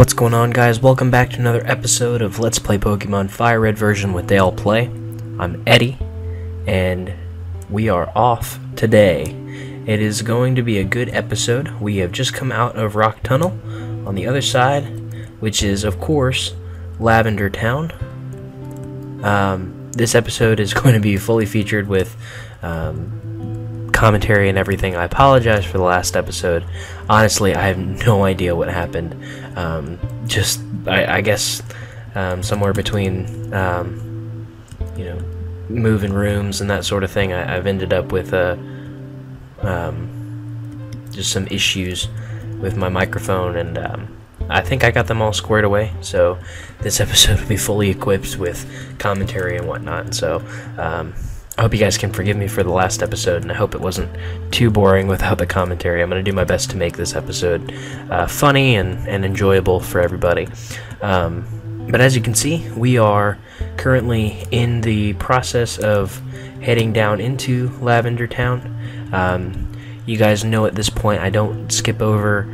What's going on, guys? Welcome back to another episode of Let's Play Pokemon Fire Red version with DayAllPlay. I'm Eddie, and we are off today. It is going to be a good episode. We have just come out of Rock Tunnel on the other side, which is, of course, Lavender Town. This episode is going to be fully featured with commentary and everything. I apologize for the last episode. Honestly, I have no idea what happened. I guess somewhere between moving rooms and that sort of thing, I've ended up with just some issues with my microphone, and I think I got them all squared away, so this episode will be fully equipped with commentary and whatnot. So I hope you guys can forgive me for the last episode, and I hope it wasn't too boring without the commentary. I'm going to do my best to make this episode funny and enjoyable for everybody. But as you can see, we are currently in the process of heading down into Lavender Town. You guys know at this point I don't skip over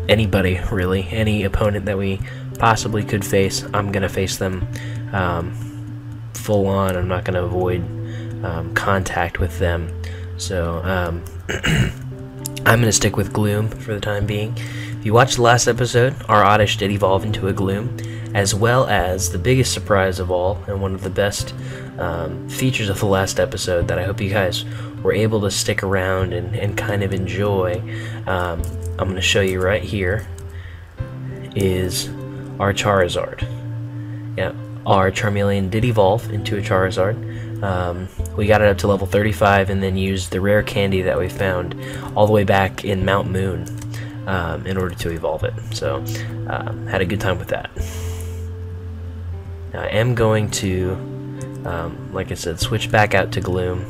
anybody, really. Any opponent that we possibly could face, I'm going to face them full on. I'm not going to avoid contact with them, so I'm going to stick with Gloom for the time being. If you watched the last episode, our Oddish did evolve into a Gloom, as well as the biggest surprise of all, and one of the best features of the last episode that I hope you guys were able to stick around and kind of enjoy. I'm going to show you right here is our Charizard. Yeah, our Charmeleon did evolve into a Charizard. We got it up to level 35 and then used the rare candy that we found all the way back in Mount Moon in order to evolve it. So had a good time with that. Now I am going to, like I said, switch back out to Gloom.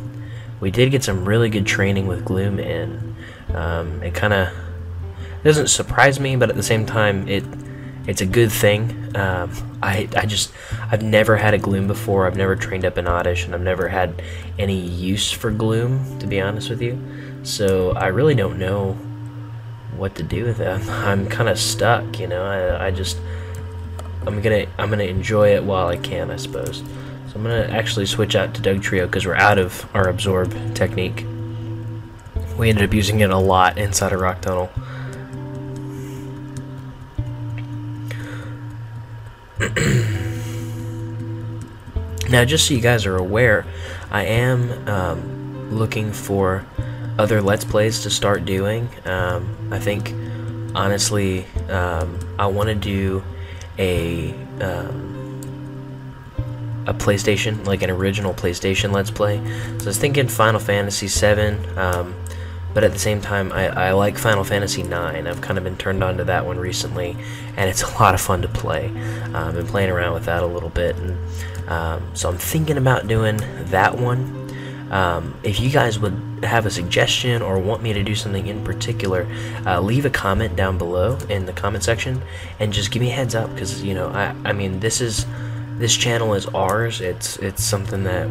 We did get some really good training with Gloom, and it kind of doesn't surprise me, but at the same time it's a good thing. I've never had a Gloom before. I've never trained up an Oddish, and I've never had any use for Gloom, to be honest with you. So I really don't know what to do with them. I'm kind of stuck, you know. I'm gonna enjoy it while I can, I suppose. So I'm gonna actually switch out to Dugtrio because we're out of our Absorb technique. We ended up using it a lot inside of Rock Tunnel. Now, just so you guys are aware, I am looking for other Let's Plays to start doing. I think, honestly, I want to do a PlayStation, like an original PlayStation Let's Play. So I was thinking Final Fantasy VII, but at the same time, I like Final Fantasy IX. I've kind of been turned on to that one recently, and it's a lot of fun to play. I've been playing around with that a little bit, and so I'm thinking about doing that one. If you guys would have a suggestion or want me to do something in particular, leave a comment down below in the comment section, and just give me a heads up, because, you know, I mean, this channel is ours. It's something that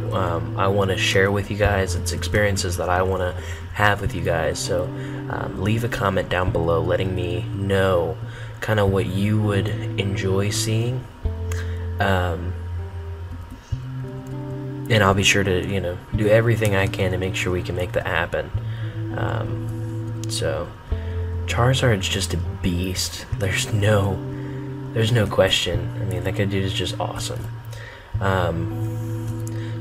I want to share with you guys. It's experiences that I want to have with you guys. So leave a comment down below letting me know kind of what you would enjoy seeing, and I'll be sure to, you know, do everything I can to make sure we can make that happen. So Charizard's just a beast. There's no question. I mean, that dude is just awesome.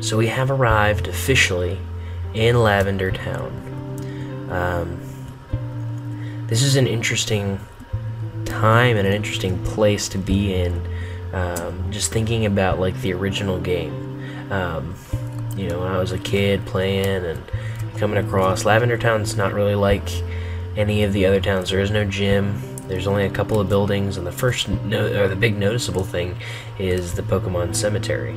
So we have arrived officially in Lavender Town. This is an interesting time and an interesting place to be in. Just thinking about, like, the original game. You know, when I was a kid playing and coming across, Lavender Town's not really like any of the other towns. There is no gym. There's only a couple of buildings, and the big noticeable thing is the Pokemon Cemetery,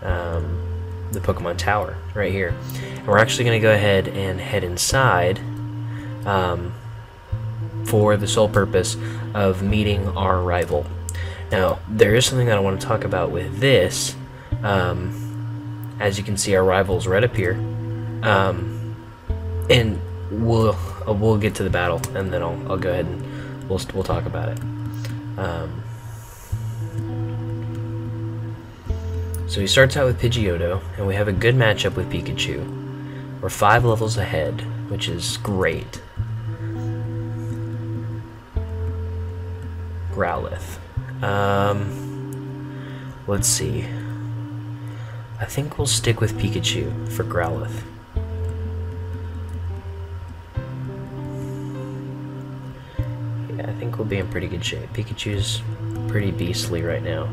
the Pokemon Tower right here. And we're actually going to go ahead and head inside for the sole purpose of meeting our rival. Now, there is something that I want to talk about with this. As you can see, our rival's right up here, and we'll get to the battle, and then I'll go ahead and we'll talk about it. So he starts out with Pidgeotto, and we have a good matchup with Pikachu. We're 5 levels ahead, which is great. Growlithe. Let's see. I think we'll stick with Pikachu for Growlithe. Yeah, I think we'll be in pretty good shape. Pikachu's pretty beastly right now.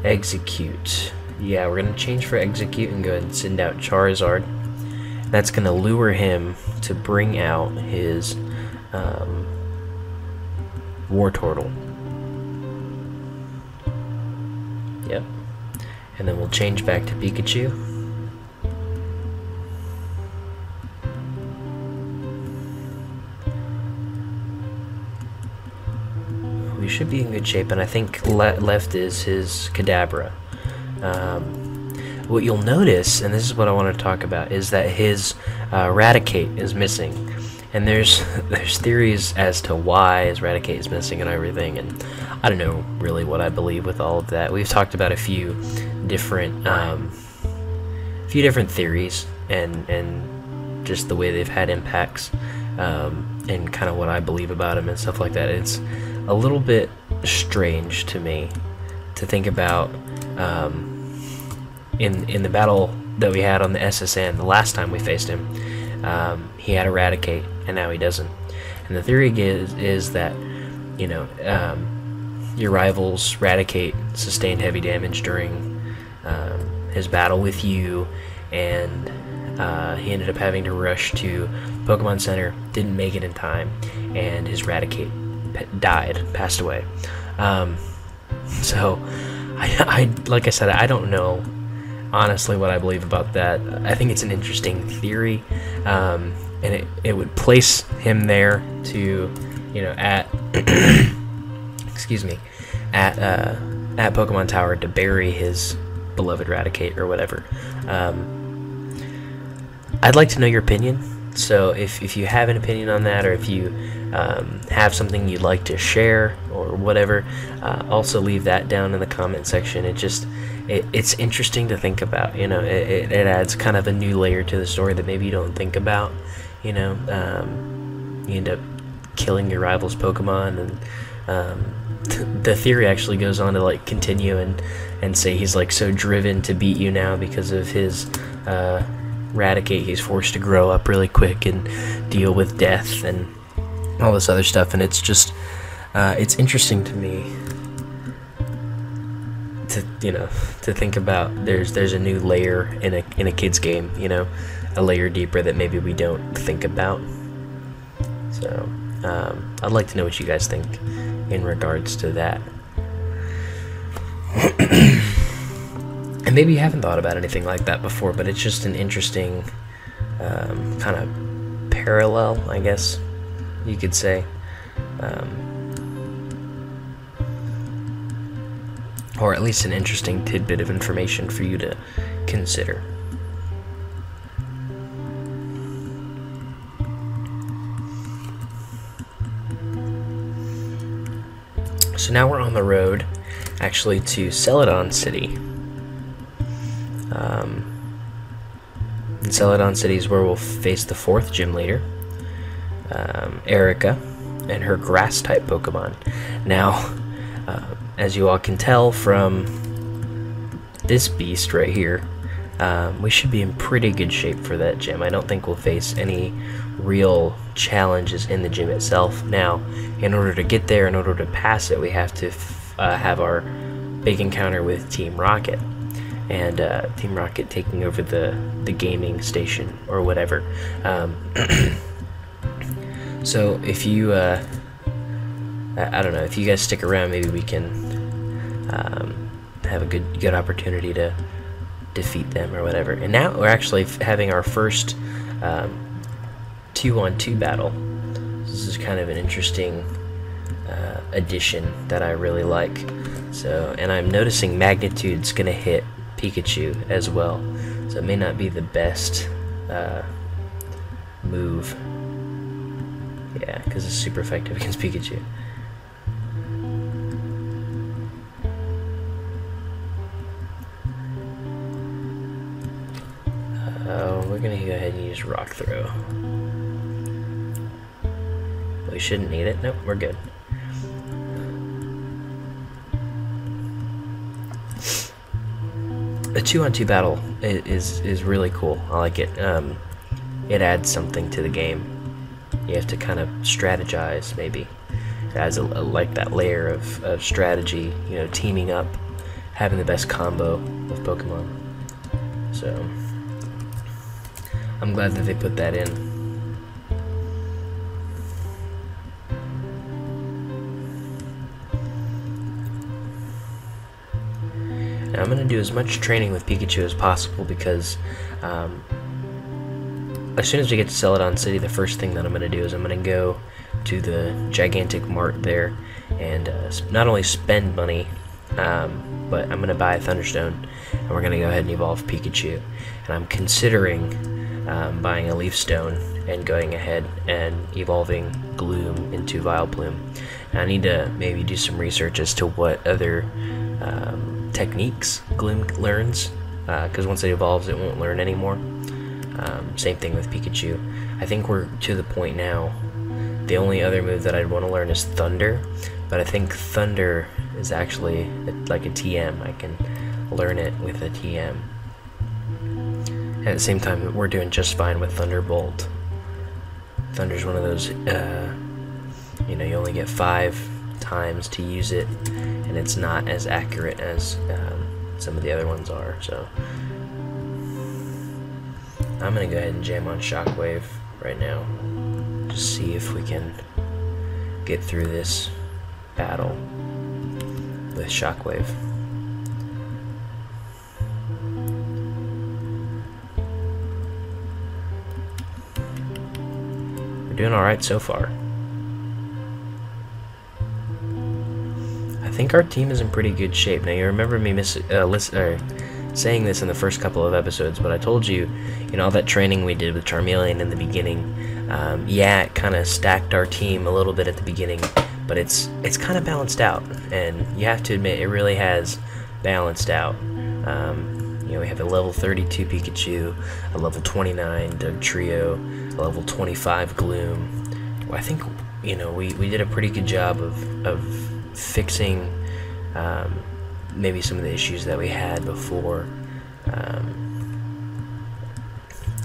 Execute. Yeah, we're going to change for Execute and go ahead and send out Charizard. That's going to lure him to bring out his Wartortle. Yep. And then we'll change back to Pikachu. We should be in good shape, and I think left is his Kadabra. What you'll notice, and this is what I want to talk about, is that his Raticate is missing. And there's theories as to why his Raticate is missing and everything, and I don't know really what I believe with all of that. We've talked about a few different theories and just the way they've had impacts, and kind of what I believe about him and stuff like that. It's a little bit strange to me to think about in the battle that we had on the SSN the last time we faced him. He had Eradicate, and now he doesn't. And the theory is that, you know, your rival's Eradicate sustained heavy damage during his battle with you, and he ended up having to rush to Pokemon Center, didn't make it in time, and his Eradicate passed away. So, I like I said, I don't know honestly what I believe about that. I think it's an interesting theory, and it would place him there to, you know, at excuse me, at Pokemon Tower to bury his beloved Raticate or whatever. I'd like to know your opinion. So if you have an opinion on that, or if you have something you'd like to share or whatever, also leave that down in the comment section. It's interesting to think about. You know, it adds kind of a new layer to the story that maybe you don't think about. You know, you end up killing your rival's Pokemon, and the theory actually goes on to like continue and say he's like so driven to beat you now because of his Raticate. He's forced to grow up really quick and deal with death and all this other stuff, and it's just it's interesting to me to think about. There's a new layer in a kid's game, you know, a layer deeper that maybe we don't think about. So I'd like to know what you guys think in regards to that. And maybe you haven't thought about anything like that before, but it's just an interesting kind of parallel, I guess you could say. Or at least an interesting tidbit of information for you to consider. So now we're on the road, actually, to Celadon City. In Celadon City is where we'll face the 4th gym leader, Erica, and her grass-type Pokemon. Now, as you all can tell from this beast right here, we should be in pretty good shape for that gym. I don't think we'll face any real challenges in the gym itself. Now, in order to get there, in order to pass it, we have to have our big encounter with Team Rocket, and Team Rocket taking over the gaming station or whatever. So if you I don't know, if you guys stick around, maybe we can have a good opportunity to defeat them or whatever. And now we're actually having our first 2-on-2 battle. This is kind of an interesting addition that I really like. So, and I'm noticing Magnitude's gonna hit Pikachu as well, so it may not be the best move. Yeah, because it's super effective against Pikachu. We're gonna go ahead and use rock throw. We shouldn't need it. Nope, we're good. A 2-on-2 battle is really cool. I like it. It adds something to the game. You have to kind of strategize, maybe. It adds like that layer of strategy, you know, teaming up, having the best combo of Pokemon. So I'm glad that they put that in. Now I'm going to do as much training with Pikachu as possible because as soon as we get to Celadon City, the first thing that I'm going to do is I'm going to go to the gigantic mart there and not only spend money, but I'm going to buy a Thunderstone, and we're going to go ahead and evolve Pikachu. And I'm considering buying a Leaf Stone and going ahead and evolving Gloom into Vileplume. And I need to maybe do some research as to what other techniques Gloom learns, because once it evolves, it won't learn anymore. Same thing with Pikachu. I think we're to the point now. The only other move that I'd want to learn is Thunder, but I think Thunder is actually like a TM. I can learn it with a TM. At the same time, we're doing just fine with Thunderbolt. Thunder's one of those, you know, you only get 5 times to use it, and it's not as accurate as some of the other ones are, so I'm gonna go ahead and jam on Shockwave right now. Just see if we can get through this battle with Shockwave. We're doing alright so far. I think our team is in pretty good shape. Now, you remember me saying this in the first couple of episodes, but I told you, you know, all that training we did with Charmeleon in the beginning, yeah, it kind of stacked our team a little bit at the beginning, but it's kind of balanced out, and you have to admit, it really has balanced out. You know, we have a level 32 Pikachu, a level 29 Dugtrio, a level 25 Gloom. Well, I think, you know, we did a pretty good job of fixing maybe some of the issues that we had before,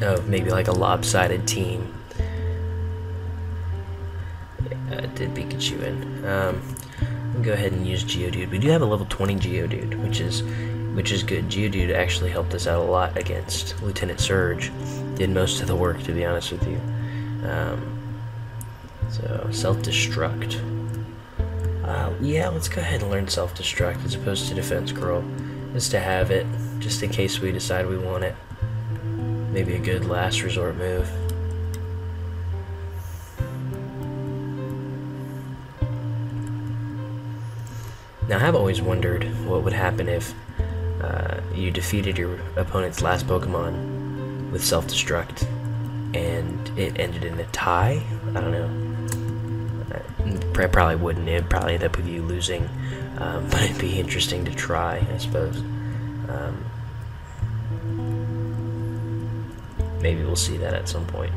of maybe like a lopsided team. Did Pikachu in. We'll go ahead and use Geodude. We do have a level 20 Geodude, which is good. Geodude actually helped us out a lot against Lieutenant Surge. Did most of the work, to be honest with you. So self-destruct. Yeah, let's go ahead and learn self-destruct as opposed to defense curl, just to have it, just in case we decide we want it. Maybe a good last resort move. Now, I've always wondered what would happen if you defeated your opponent's last Pokemon with self-destruct and it ended in a tie. I don't know. Probably wouldn't. It'd probably end up with you losing, but it'd be interesting to try, I suppose. Maybe we'll see that at some point.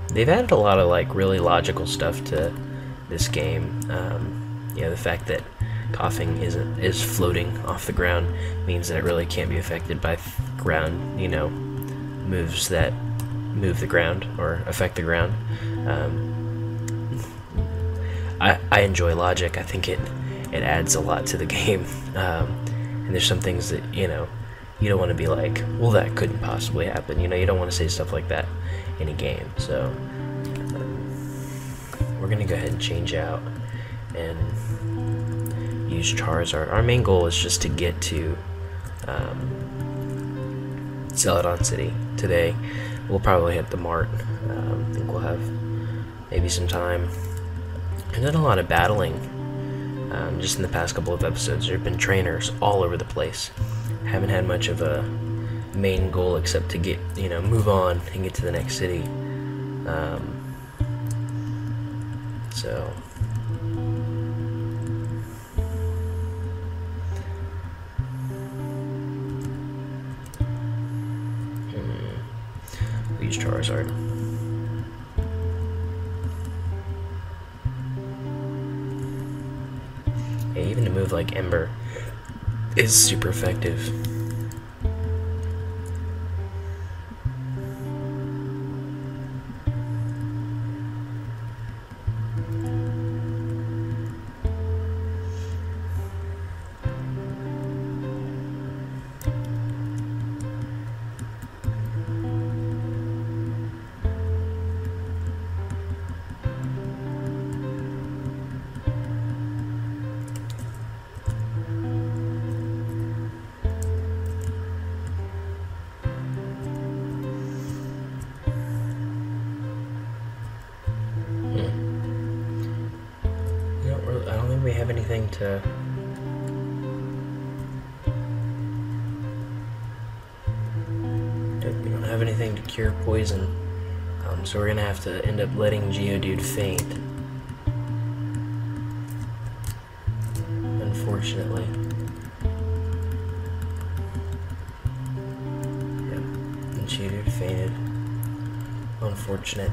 They've added a lot of like really logical stuff to this game. You know, the fact that coughing is floating off the ground means that it really can't be affected by ground, you know, moves that move the ground or affect the ground. I enjoy logic. I think it adds a lot to the game. And there's some things that, you know, you don't want to be like, well, that couldn't possibly happen. You know, you don't want to say stuff like that in a game. So we're gonna go ahead and change out and use Charizard. Our main goal is just to get to Celadon City today. We'll probably hit the mart. I think we'll have maybe some time. I've done a lot of battling just in the past couple of episodes. There have been trainers all over the place. Haven't had much of a main goal except to get, you know, move on and get to the next city. So use Charizard. Yeah, even a move like Ember is super effective. I don't think we have anything to... We don't have anything to cure poison, so we're gonna have to end up letting Geodude faint. Unfortunately. Yep, and Geodude fainted. Unfortunate.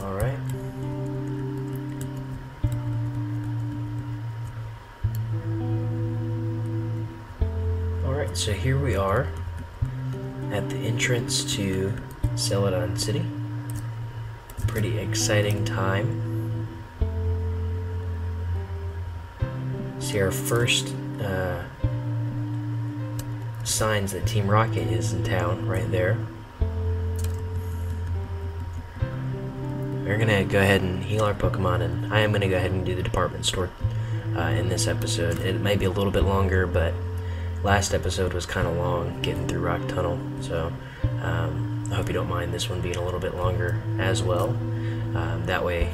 Alright. Alright, so here we are at the entrance to Celadon City. Pretty exciting time. See our first signs that Team Rocket is in town, right there. We're gonna go ahead and heal our Pokemon, and I am gonna go ahead and do the department store in this episode. It might be a little bit longer, but last episode was kind of long getting through Rock Tunnel, so I hope you don't mind this one being a little bit longer as well. That way,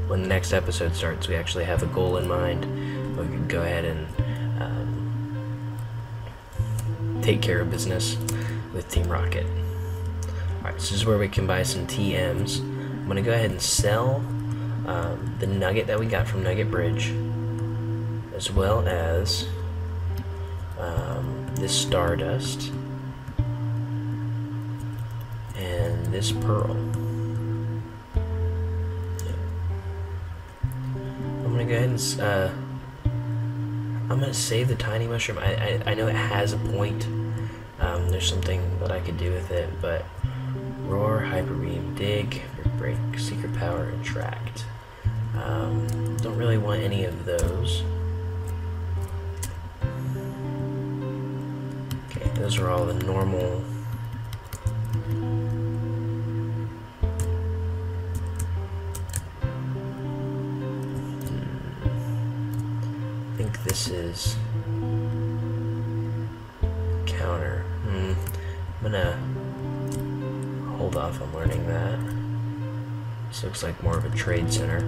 when the next episode starts, we actually have a goal in mind. We can go ahead and take care of business with Team Rocket. Alright, so this is where we can buy some TMs. I'm going to go ahead and sell the nugget that we got from Nugget Bridge, as well as this Stardust and this Pearl. I'm going to go ahead and I'm going to save the Tiny Mushroom. I know it has a point. There's something that I could do with it, but Roar, Hyper Beam, Dig, Break, Secret Power, Attract. Don't really want any of those. Okay, those are all the normal. I think this is counter. I'm gonna hold off on learning that. This looks like more of a trade center.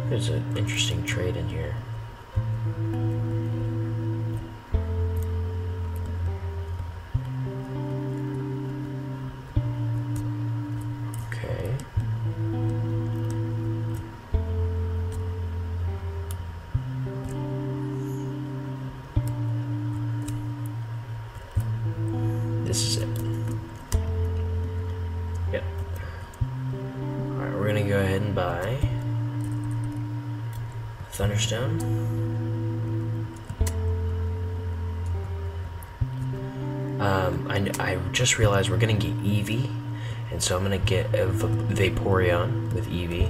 There's an interesting trade in here. Okay. This is it. Yep. Alright, we're gonna go ahead and buy Thunderstone. I just realized we're gonna get Eevee, and so I'm gonna get a Vaporeon with Eevee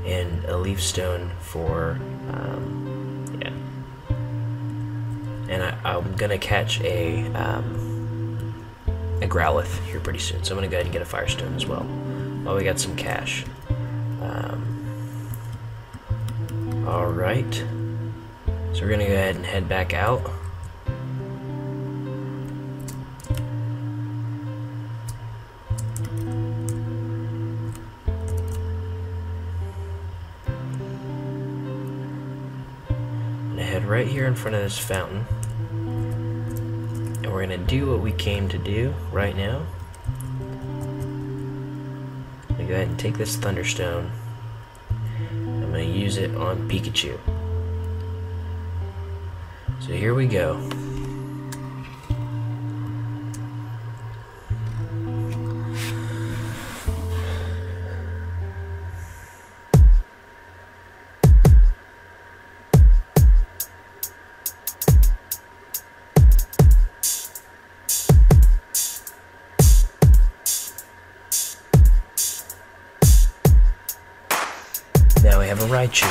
and a Leaf Stone for yeah. And I'm gonna catch a Growlithe here pretty soon, so I'm gonna go ahead and get a Firestone as well. While we got some cash. Alright, so we're gonna go ahead and head back out. I'm gonna head right here in front of this fountain, and we're gonna do what we came to do right now. I'm gonna go ahead and take this Thunderstone. I'm going to use it on Pikachu. So here we go. Now we have a Raichu.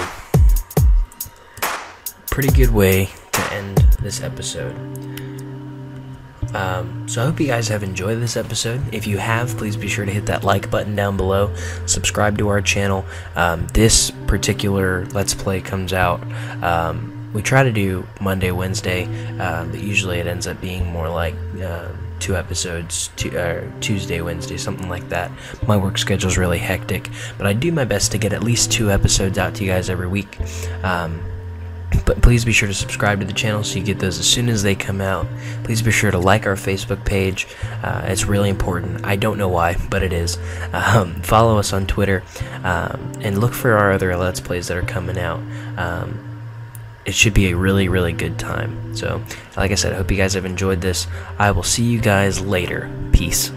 Pretty good way to end this episode. So I hope you guys have enjoyed this episode. If you have, please be sure to hit that like button down below. Subscribe to our channel. This particular Let's Play comes out. We try to do Monday, Wednesday, but usually it ends up being more like 2 episodes, Tuesday, Wednesday, something like that. My work schedule is really hectic, but I do my best to get at least 2 episodes out to you guys every week. But please be sure to subscribe to the channel so you get those as soon as they come out. Please be sure to like our Facebook page. It's really important. I don't know why, but it is. Follow us on Twitter, and look for our other Let's Plays that are coming out. It should be a really, really good time. So, like I said, I hope you guys have enjoyed this. I will see you guys later. Peace.